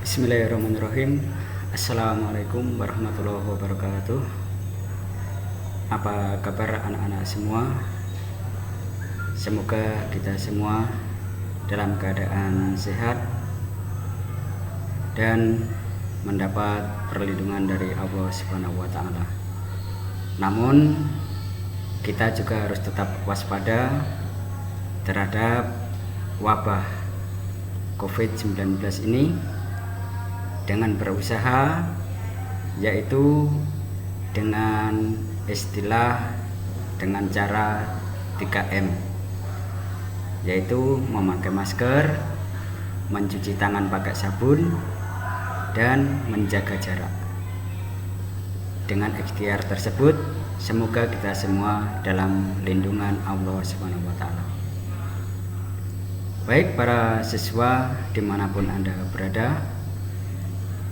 Bismillahirrahmanirrahim. Assalamualaikum warahmatullahi wabarakatuh. Apa kabar anak-anak semua? Semoga kita semua dalam keadaan sehat dan mendapat perlindungan dari Allah Subhanahu wa taala. Namun kita juga harus tetap waspada terhadap wabah COVID-19 ini dengan berusaha, yaitu dengan cara 3M, yaitu memakai masker, mencuci tangan pakai sabun, dan menjaga jarak. Dengan ikhtiar tersebut, semoga kita semua dalam lindungan Allah Subhanahu wa taala. Baik para siswa dimanapun Anda berada,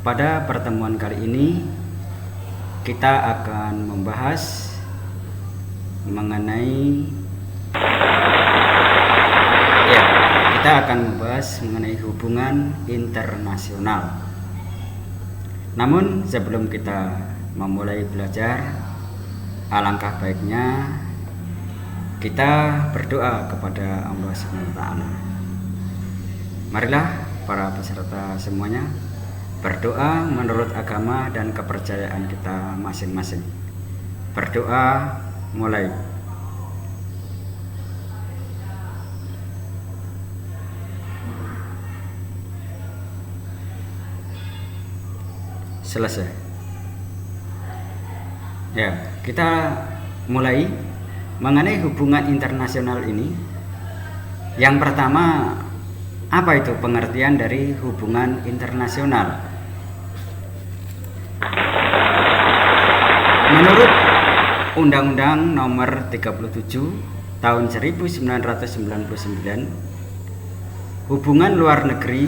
pada pertemuan kali ini kita akan membahas mengenai hubungan internasional. Namun sebelum kita memulai belajar, alangkah baiknya kita berdoa kepada Allah Subhanahu wa taala. Marilah para peserta semuanya berdoa menurut agama dan kepercayaan kita masing-masing. Berdoa mulai. Selesai. Ya, kita mulai mengenai hubungan internasional ini. Yang pertama, apa itu pengertian dari hubungan internasional? Menurut Undang-Undang Nomor 37 Tahun 1999, hubungan luar negeri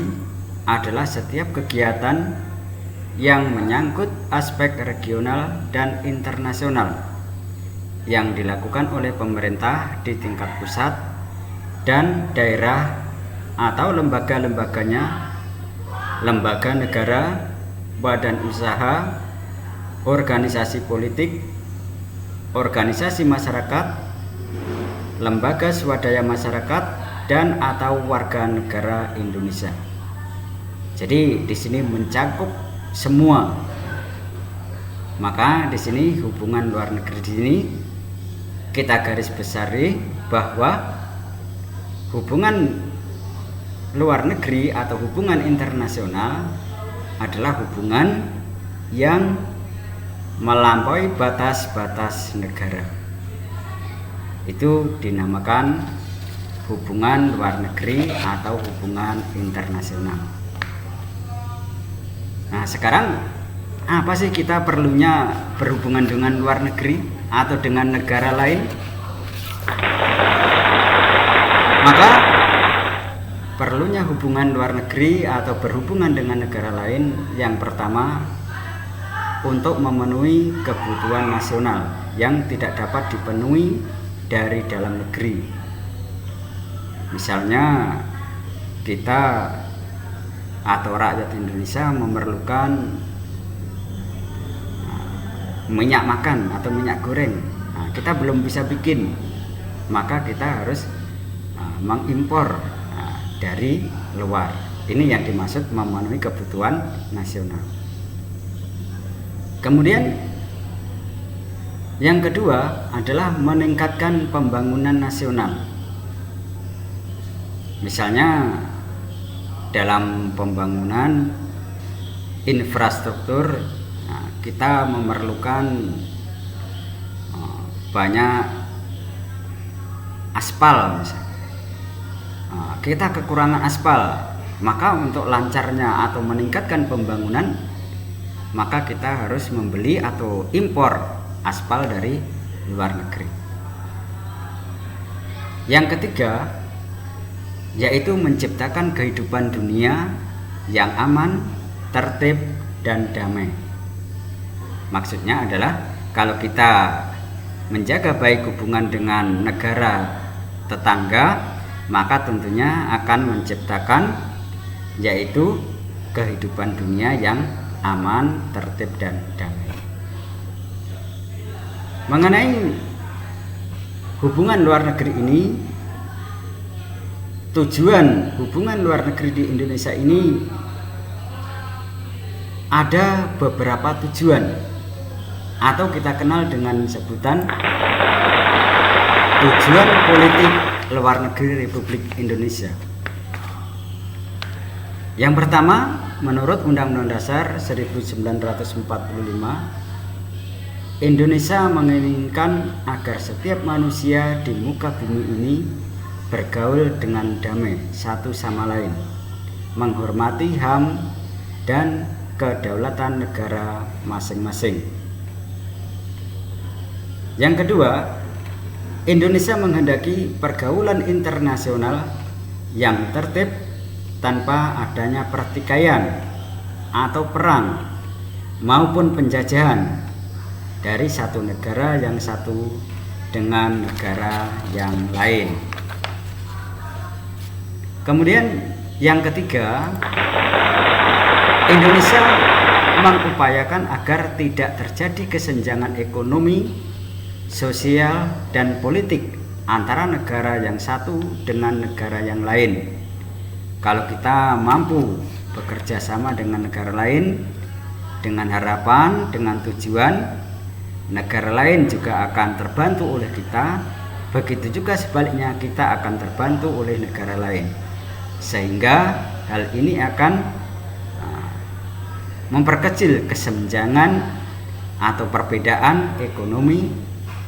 adalah setiap kegiatan yang menyangkut aspek regional dan internasional yang dilakukan oleh pemerintah di tingkat pusat dan daerah atau lembaga-lembaganya, lembaga negara, badan usaha, organisasi politik, organisasi masyarakat, lembaga swadaya masyarakat, dan atau warga negara Indonesia. Jadi di sini mencakup semua. Maka di sini hubungan luar negeri di sini kita garis besari bahwa hubungan luar negeri atau hubungan internasional adalah hubungan yang melampaui batas-batas negara. Itu dinamakan hubungan luar negeri atau hubungan internasional. Nah, sekarang apa sih kita perlunya berhubungan dengan luar negeri atau dengan negara lain? Maka perlunya hubungan luar negeri atau berhubungan dengan negara lain, yang pertama untuk memenuhi kebutuhan nasional yang tidak dapat dipenuhi dari dalam negeri. Misalnya kita atau rakyat Indonesia memerlukan minyak makan atau minyak goreng. Nah, kita belum bisa bikin, maka kita harus mengimpor dari luar. Ini yang dimaksud memenuhi kebutuhan nasional. Kemudian yang kedua adalah meningkatkan pembangunan nasional. Misalnya dalam pembangunan infrastruktur, kita memerlukan banyak aspal misalnya. Kita kekurangan aspal, maka untuk lancarnya atau meningkatkan pembangunan, maka kita harus membeli atau impor aspal dari luar negeri. Yang ketiga yaitu menciptakan kehidupan dunia yang aman, tertib, dan damai. Maksudnya adalah kalau kita menjaga baik hubungan dengan negara tetangga, maka tentunya akan menciptakan yaitu kehidupan dunia yang aman, tertib, dan damai. Mengenai hubungan luar negeri ini, tujuan hubungan luar negeri di Indonesia ini ada beberapa tujuan, atau kita kenal dengan sebutan tujuan politik luar negeri Republik Indonesia. Yang pertama, menurut Undang-Undang Dasar 1945, Indonesia menginginkan agar setiap manusia di muka bumi ini bergaul dengan damai satu sama lain, menghormati HAM dan kedaulatan negara masing-masing. Yang kedua, Indonesia menghendaki pergaulan internasional yang tertib tanpa adanya pertikaian atau perang maupun penjajahan dari satu negara yang satu dengan negara yang lain. Kemudian yang ketiga, Indonesia mengupayakan agar tidak terjadi kesenjangan ekonomi, sosial, dan politik antara negara yang satu dengan negara yang lain. Kalau kita mampu bekerja sama dengan negara lain dengan harapan, dengan tujuan negara lain juga akan terbantu oleh kita, begitu juga sebaliknya kita akan terbantu oleh negara lain, sehingga hal ini akan memperkecil kesenjangan atau perbedaan ekonomi,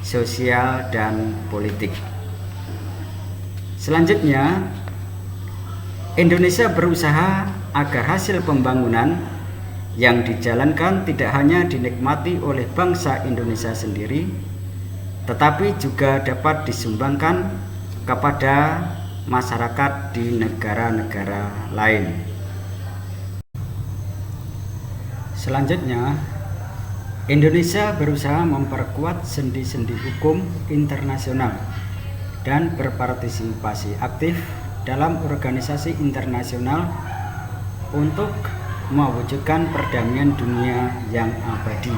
sosial, dan politik. Selanjutnya, Indonesia berusaha agar hasil pembangunan yang dijalankan tidak hanya dinikmati oleh bangsa Indonesia sendiri, tetapi juga dapat disumbangkan kepada masyarakat di negara-negara lain. Selanjutnya, Indonesia berusaha memperkuat sendi-sendi hukum internasional dan berpartisipasi aktif dalam organisasi internasional untuk mewujudkan perdamaian dunia yang abadi.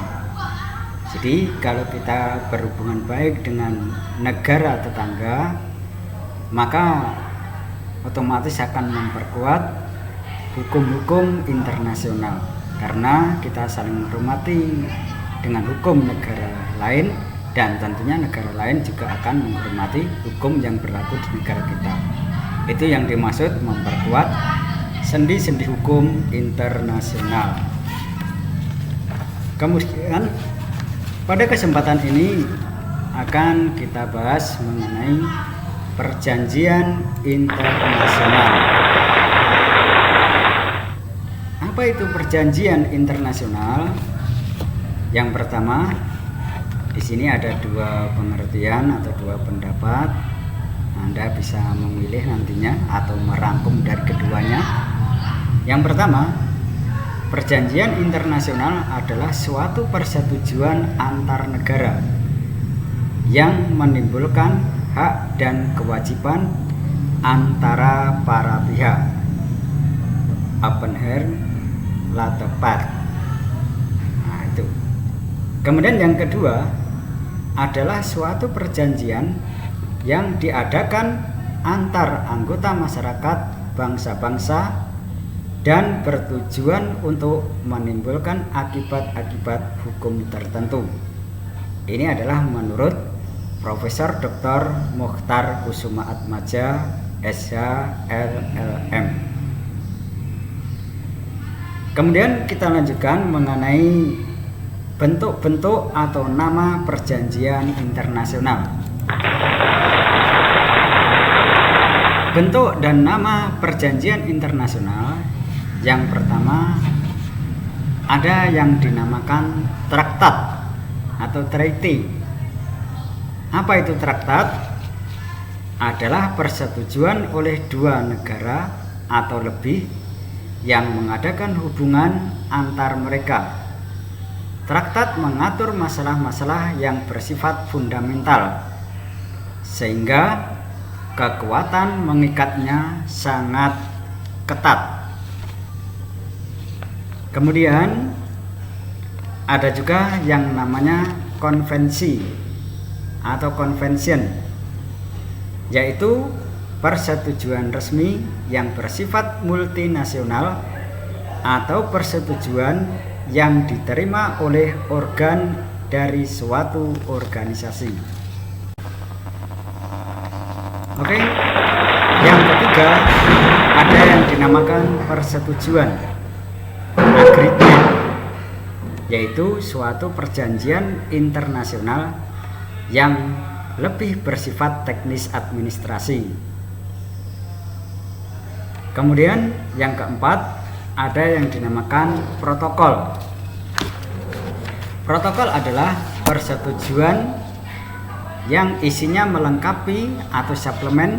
Jadi kalau kita berhubungan baik dengan negara tetangga, maka otomatis akan memperkuat hukum-hukum internasional, karena kita saling menghormati dengan hukum negara lain, dan tentunya negara lain juga akan menghormati hukum yang berlaku di negara kita. Itu yang dimaksud memperkuat sendi-sendi hukum internasional. Kemudian pada kesempatan ini akan kita bahas mengenai perjanjian internasional. Apa itu perjanjian internasional? Yang pertama, di sini ada dua pengertian atau dua pendapat. Anda bisa memilih nantinya atau merangkum dari keduanya. Yang pertama, perjanjian internasional adalah suatu persetujuan antar negara yang menimbulkan hak dan kewajiban antara para pihak. Open-hand part. Nah, itu. Kemudian yang kedua adalah suatu perjanjian yang diadakan antar anggota masyarakat bangsa-bangsa dan bertujuan untuk menimbulkan akibat-akibat hukum tertentu. Ini adalah menurut Profesor Dr. Mokhtar Kusumaatmadja, SH, LLM. Kemudian kita lanjutkan mengenai bentuk-bentuk atau nama perjanjian internasional. Bentuk dan nama perjanjian internasional, yang pertama ada yang dinamakan traktat atau treaty. Apa itu traktat? Adalah persetujuan oleh dua negara atau lebih yang mengadakan hubungan antar mereka. Traktat mengatur masalah-masalah yang bersifat fundamental, sehingga kekuatan mengikatnya sangat ketat. Kemudian ada juga yang namanya konvensi atau convention, yaitu persetujuan resmi yang bersifat multinasional atau persetujuan yang diterima oleh organ dari suatu organisasi. Oke. Yang ketiga, ada yang dinamakan persetujuan agreement, yaitu suatu perjanjian internasional yang lebih bersifat teknis administrasi. Kemudian yang keempat, ada yang dinamakan protokol. Protokol adalah persetujuan yang isinya melengkapi atau suplemen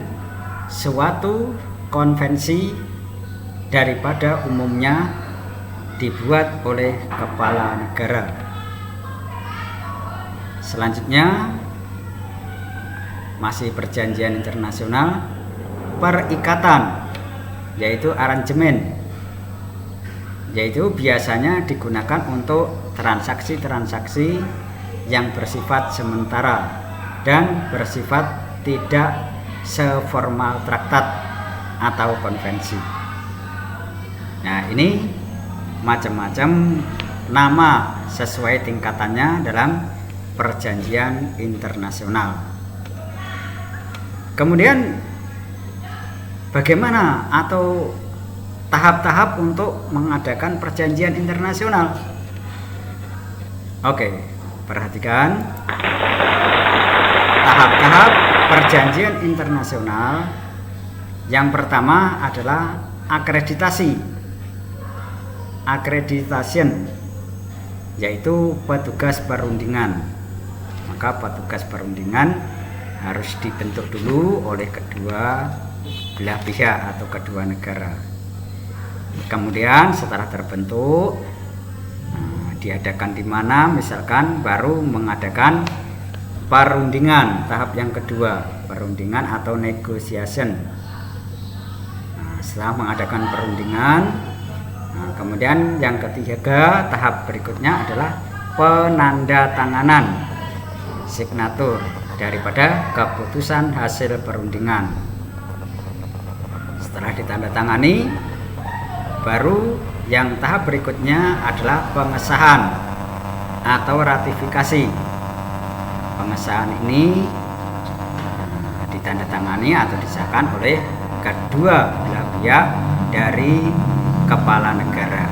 suatu konvensi daripada umumnya dibuat oleh kepala negara. Selanjutnya masih perjanjian internasional, perikatan, yaitu aransemen, yaitu biasanya digunakan untuk transaksi-transaksi yang bersifat sementara dan bersifat tidak seformal traktat atau konvensi. Nah, ini macam-macam nama sesuai tingkatannya dalam perjanjian internasional. Kemudian bagaimana atau tahap-tahap untuk mengadakan perjanjian internasional? Oke, perhatikan tahap-tahap perjanjian internasional. Yang pertama adalah akreditasi, accreditation, yaitu petugas perundingan. Maka petugas perundingan harus dibentuk dulu oleh kedua belah pihak atau kedua negara. Kemudian setelah terbentuk, diadakan di mana, misalkan baru mengadakan perundingan tahap yang kedua, perundingan atau negotiation. Setelah mengadakan perundingan, kemudian yang ketiga, tahap berikutnya adalah penandatanganan, signatur daripada keputusan hasil perundingan. Setelah ditandatangani, baru yang tahap berikutnya adalah pengesahan atau ratifikasi. Pengesahan ini ditandatangani atau disahkan oleh kedua belah pihak dari kepala negara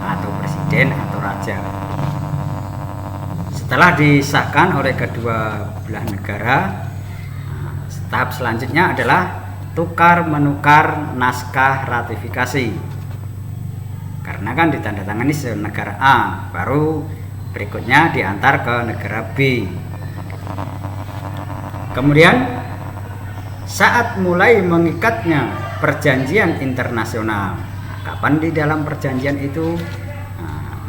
atau presiden atau raja. Setelah disahkan oleh kedua belah negara, tahap selanjutnya adalah tukar menukar naskah ratifikasi. Karena kan ditandatangani negara A, baru berikutnya diantar ke negara B. Kemudian saat mulai mengikatnya perjanjian internasional, kapan di dalam perjanjian itu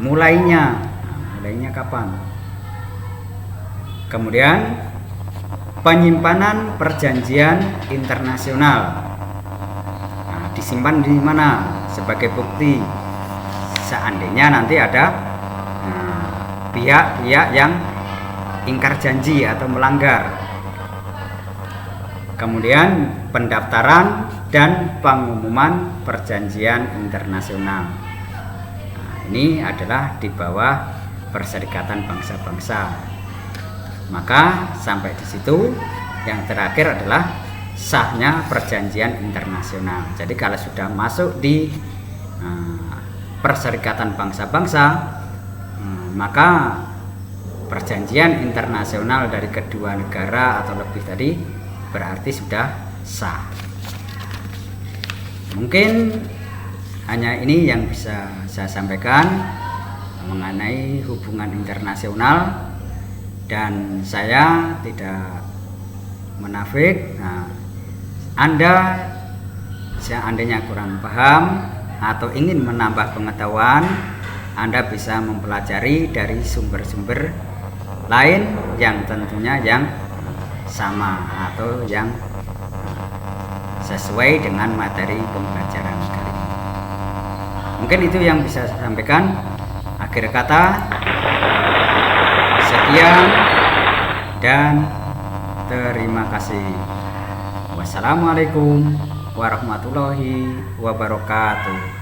mulainya kapan? Kemudian penyimpanan perjanjian internasional, disimpan di mana sebagai bukti seandainya nanti ada pihak-pihak yang ingkar janji atau melanggar. Kemudian pendaftaran dan pengumuman perjanjian internasional. Ini adalah di bawah Perserikatan Bangsa-Bangsa. Maka sampai di situ, yang terakhir adalah sahnya perjanjian internasional. Jadi kalau sudah masuk di Perserikatan Bangsa-Bangsa, maka perjanjian internasional dari kedua negara atau lebih tadi berarti sudah sah. Mungkin hanya ini yang bisa saya sampaikan mengenai hubungan internasional, dan saya tidak menafik. Anda seandainya kurang paham atau ingin menambah pengetahuan, Anda bisa mempelajari dari sumber-sumber lain yang tentunya yang sama atau yang sesuai dengan materi pembelajaran kali ini. Mungkin itu yang bisa saya sampaikan. Akhir kata, sekian dan terima kasih. Wassalamualaikum warahmatullahi wabarakatuh.